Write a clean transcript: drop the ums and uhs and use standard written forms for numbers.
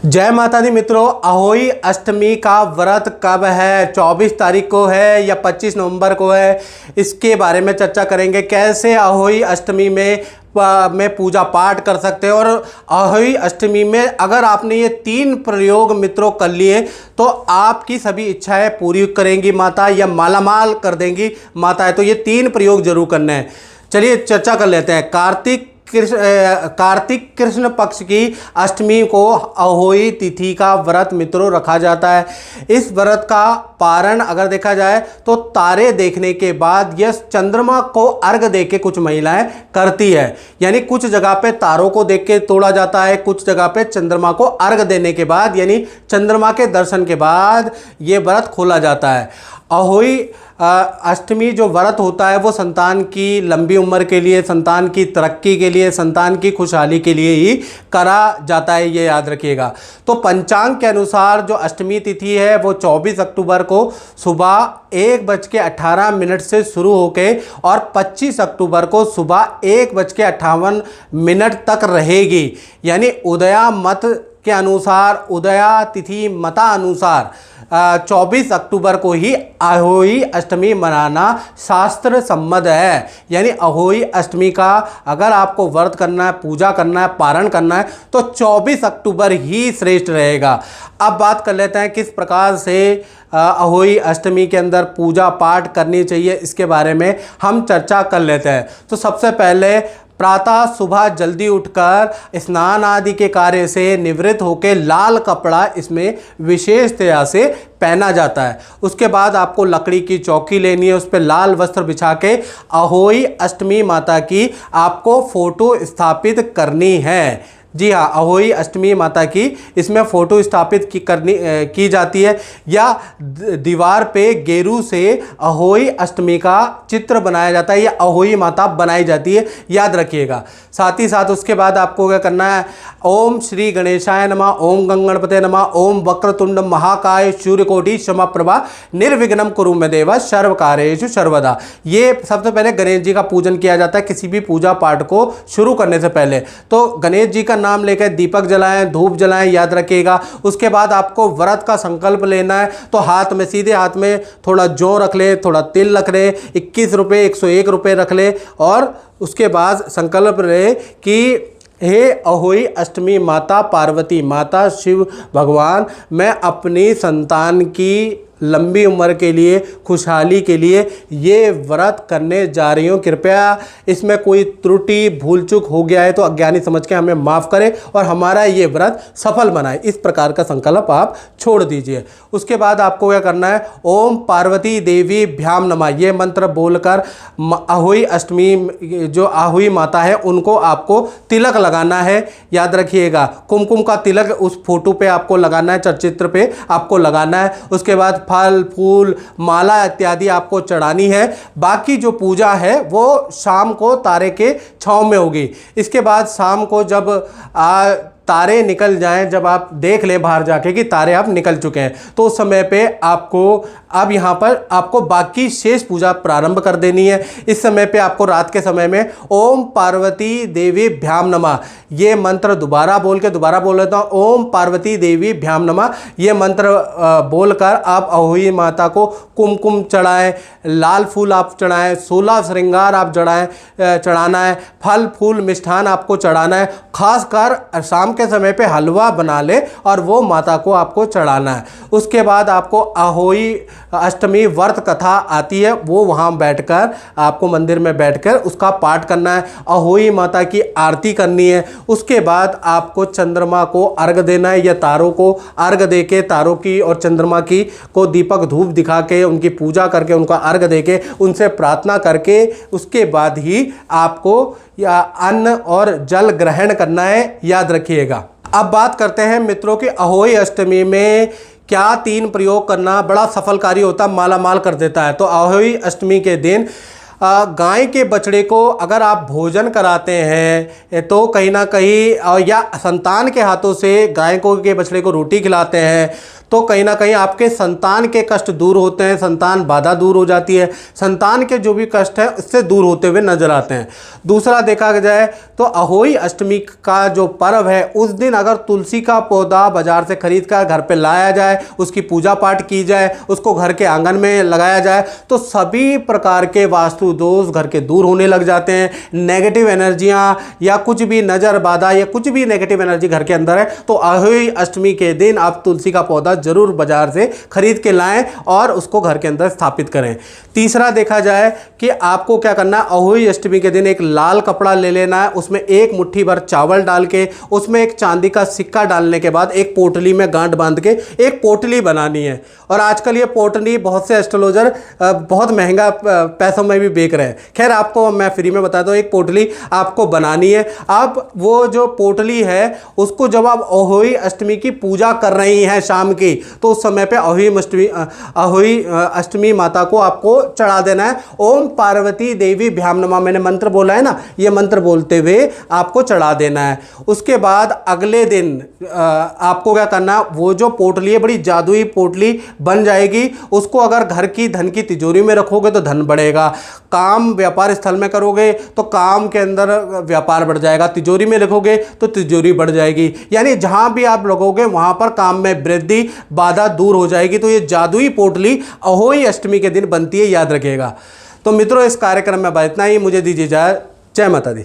जय माता दी मित्रों। अहोई अष्टमी का व्रत कब है? 24 तारीख को है या 25 नवंबर को है? इसके बारे में चर्चा करेंगे। कैसे अहोई अष्टमी में पूजा पाठ कर सकते हैं। और अहोई अष्टमी में अगर आपने ये 3 प्रयोग मित्रों कर लिए तो आपकी सभी इच्छाएं पूरी करेंगी माता, या मालामाल कर देंगी माता है। तो ये 3 प्रयोग जरूर करने हैं। चलिए चर्चा कर लेते हैं। कार्तिक कृष्ण पक्ष की अष्टमी को अहोई तिथि का व्रत मित्रों रखा जाता है। इस व्रत का पारण अगर देखा जाए तो तारे देखने के बाद यह चंद्रमा को अर्घ देके कुछ महिलाएं करती है। यानी कुछ जगह पे तारों को देख के तोड़ा जाता है, कुछ जगह पे चंद्रमा को अर्घ देने के बाद यानी चंद्रमा के दर्शन के बाद ये व्रत खोला जाता है। अहोई अष्टमी जो व्रत होता है वो संतान की लंबी उम्र के लिए, संतान की तरक्की के लिए, संतान की खुशहाली के लिए ही करा जाता है, ये याद रखिएगा। तो पंचांग के अनुसार जो अष्टमी तिथि है वो 24 अक्टूबर को सुबह 1:18 से शुरू होके और 25 अक्टूबर को सुबह 1:58 तक रहेगी। यानी उदया मत के अनुसार, उदया तिथि मता अनुसार 24 अक्टूबर को ही अहोई अष्टमी मनाना शास्त्र सम्मत है। यानी अहोई अष्टमी का अगर आपको व्रत करना है, पूजा करना है, पारण करना है तो 24 अक्टूबर ही श्रेष्ठ रहेगा। अब बात कर लेते हैं किस प्रकार से अहोई अष्टमी के अंदर पूजा पाठ करनी चाहिए, इसके बारे में हम चर्चा कर लेते हैं। तो सबसे पहले प्रातः सुबह जल्दी उठकर स्नान आदि के कार्य से निवृत्त होकर लाल कपड़ा इसमें विशेषतया से पहना जाता है। उसके बाद आपको लकड़ी की चौकी लेनी है, उस पर लाल वस्त्र बिछा के अहोई अष्टमी माता की आपको फोटो स्थापित करनी है। जी हाँ, अहोई अष्टमी माता की इसमें फ़ोटो स्थापित की जाती है, या दीवार पे गेरू से अहोई अष्टमी का चित्र बनाया जाता है या अहोई माता बनाई जाती है, याद रखिएगा। साथ ही साथ उसके बाद आपको क्या करना है, ओम श्री गणेशाय नमः, ओम गंगणपते नमः, ओम वक्रतुंड महाकाय सूर्यकोटि समप्रभा निर्विघ्नं कुरु मे देव सर्वकार्येषु सर्वदा। ये सबसे पहले गणेश जी का पूजन किया जाता है किसी भी पूजा पाठ को शुरू करने से पहले। तो गणेश जी का नाम लेकर दीपक जलाएं, धूप जलाएं, याद रखिएगा। उसके बाद आपको व्रत का संकल्प लेना है तो हाथ में, सीधे हाथ में थोड़ा जौ रख ले, थोड़ा तिल रख ले, 21 रुपये 101 रुपये रख ले, और उसके बाद संकल्प ले कि हे अहोई अष्टमी माता पार्वती, माता शिव भगवान, मैं अपनी संतान की लंबी उम्र के लिए, खुशहाली के लिए ये व्रत करने जा रही हूँ। कृपया इसमें कोई त्रुटि भूल चूक हो गया है तो अज्ञानी समझ के हमें माफ़ करें और हमारा ये व्रत सफल बनाए। इस प्रकार का संकल्प आप छोड़ दीजिए। उसके बाद आपको क्या करना है, ओम पार्वती देवी भ्याम नमः, ये मंत्र बोलकर अहोई अष्टमी जो अहोई माता है उनको आपको तिलक लगाना है, याद रखिएगा। कुमकुम का तिलक उस फोटो पे आपको लगाना है, चलचित्र पे आपको लगाना है। उसके बाद फल फूल माला इत्यादि आपको चढ़ानी है। बाकी जो पूजा है वो शाम को तारे के छांव में होगी। इसके बाद शाम को जब तारे निकल जाएं, जब आप देख लें बाहर जाके कि तारे आप निकल चुके हैं, तो उस समय पे आपको अब यहाँ पर आपको बाकी शेष पूजा प्रारंभ कर देनी है। इस समय पे आपको रात के समय में ओम पार्वती देवी भ्याम नमः ये मंत्र दोबारा बोल लेता हूँ। ओम पार्वती देवी भ्याम नमः ये मंत्र बोलकर आप अहोई माता को कुमकुम चढ़ाएं, लाल फूल आप चढ़ाएं, 16 श्रृंगार आप चढ़ाना है, फल फूल मिष्ठान आपको चढ़ाना है। खासकर शाम के समय पे हलवा बना ले और वो माता को आपको चढ़ाना है। उसके बाद आपको अहोई अष्टमी व्रत कथा आती है, वो वहाँ बैठकर आपको मंदिर में बैठकर उसका पाठ करना है, अहोई माता की आरती करनी है। उसके बाद आपको चंद्रमा को अर्घ देना है, या तारों को अर्घ देके, तारों की और चंद्रमा की को दीपक धूप दिखा के उनकी पूजा करके उनका अर्घ देके उनसे प्रार्थना करके उसके बाद ही आपको या अन्न और जल ग्रहण करना है, याद रखिएगा। अब बात करते हैं मित्रों कि अहोई अष्टमी में क्या 3 प्रयोग करना बड़ा सफलकारी होता, माला माल कर देता है। तो अहोई अष्टमी के दिन गाय के बछड़े को अगर आप भोजन कराते हैं तो कहीं ना कहीं, या संतान के हाथों से गाय को के बछड़े को रोटी खिलाते हैं तो कहीं ना कहीं आपके संतान के कष्ट दूर होते हैं, संतान बाधा दूर हो जाती है, संतान के जो भी कष्ट है इससे दूर होते हुए नजर आते हैं। दूसरा देखा जाए तो अहोई अष्टमी का जो पर्व है उस दिन अगर तुलसी का पौधा बाजार से खरीद कर घर पे लाया जाए, उसकी पूजा पाठ की जाए, उसको घर के आंगन में लगाया जाए तो सभी प्रकार के वास्तु दोष घर के दूर होने लग जाते हैं। नेगेटिव एनर्जियां या कुछ भी नजर बाधा या कुछ भी नेगेटिव एनर्जी घर के अंदर है तो अहोई अष्टमी के दिन आप तुलसी का पौधा जरूर बाजार से खरीद के लाएं और उसको घर के अंदर स्थापित करें। तीसरा देखा जाए कि आपको क्या करना है, अहोई अष्टमी के दिन एक लाल कपड़ा ले लेना है, उसमें एक मुट्ठी भर चावल डाल के उसमें एक चांदी का सिक्का डालने के बाद एक पोटली में गांठ बांध के एक पोटली बनानी है। और आजकल ये पोटली बहुत से एस्ट्रोलॉजर बहुत महंगा पैसों में भी बेच रहे हैं। खैर आपको मैं फ्री में बता दूं, एक पोटली आपको बनानी है। आप वो जो पोटली है उसको जब आप अहोई अष्टमी की पूजा कर रही हैं शाम की, तो उस समय पे अहोई अष्टमी माता को आपको चढ़ा देना है। ओम पार्वती देवी भ्याम नमः, मैंने मंत्र बोला है ना, ये मंत्र बोलते हुए आपको चढ़ा देना है। उसके बाद अगले दिन आपको क्या करना है, वो जो पोटली है बड़ी जादुई पोटली बन जाएगी, उसको अगर घर की धन की तिजोरी में रखोगे तो धन बढ़ेगा, काम व्यापार स्थल में करोगे तो काम के अंदर व्यापार बढ़ जाएगा, तिजोरी में रखोगे तो तिजोरी बढ़ जाएगी, यानी जहां भी आप रखोगे वहां पर काम में वृद्धि, बाधा दूर हो जाएगी। तो ये जादुई पोटली अहोई अष्टमी के दिन बनती है, याद रखिएगा। तो मित्रों इस कार्यक्रम में इतना ही, मुझे दीजिए इजाजत। जय माता दी।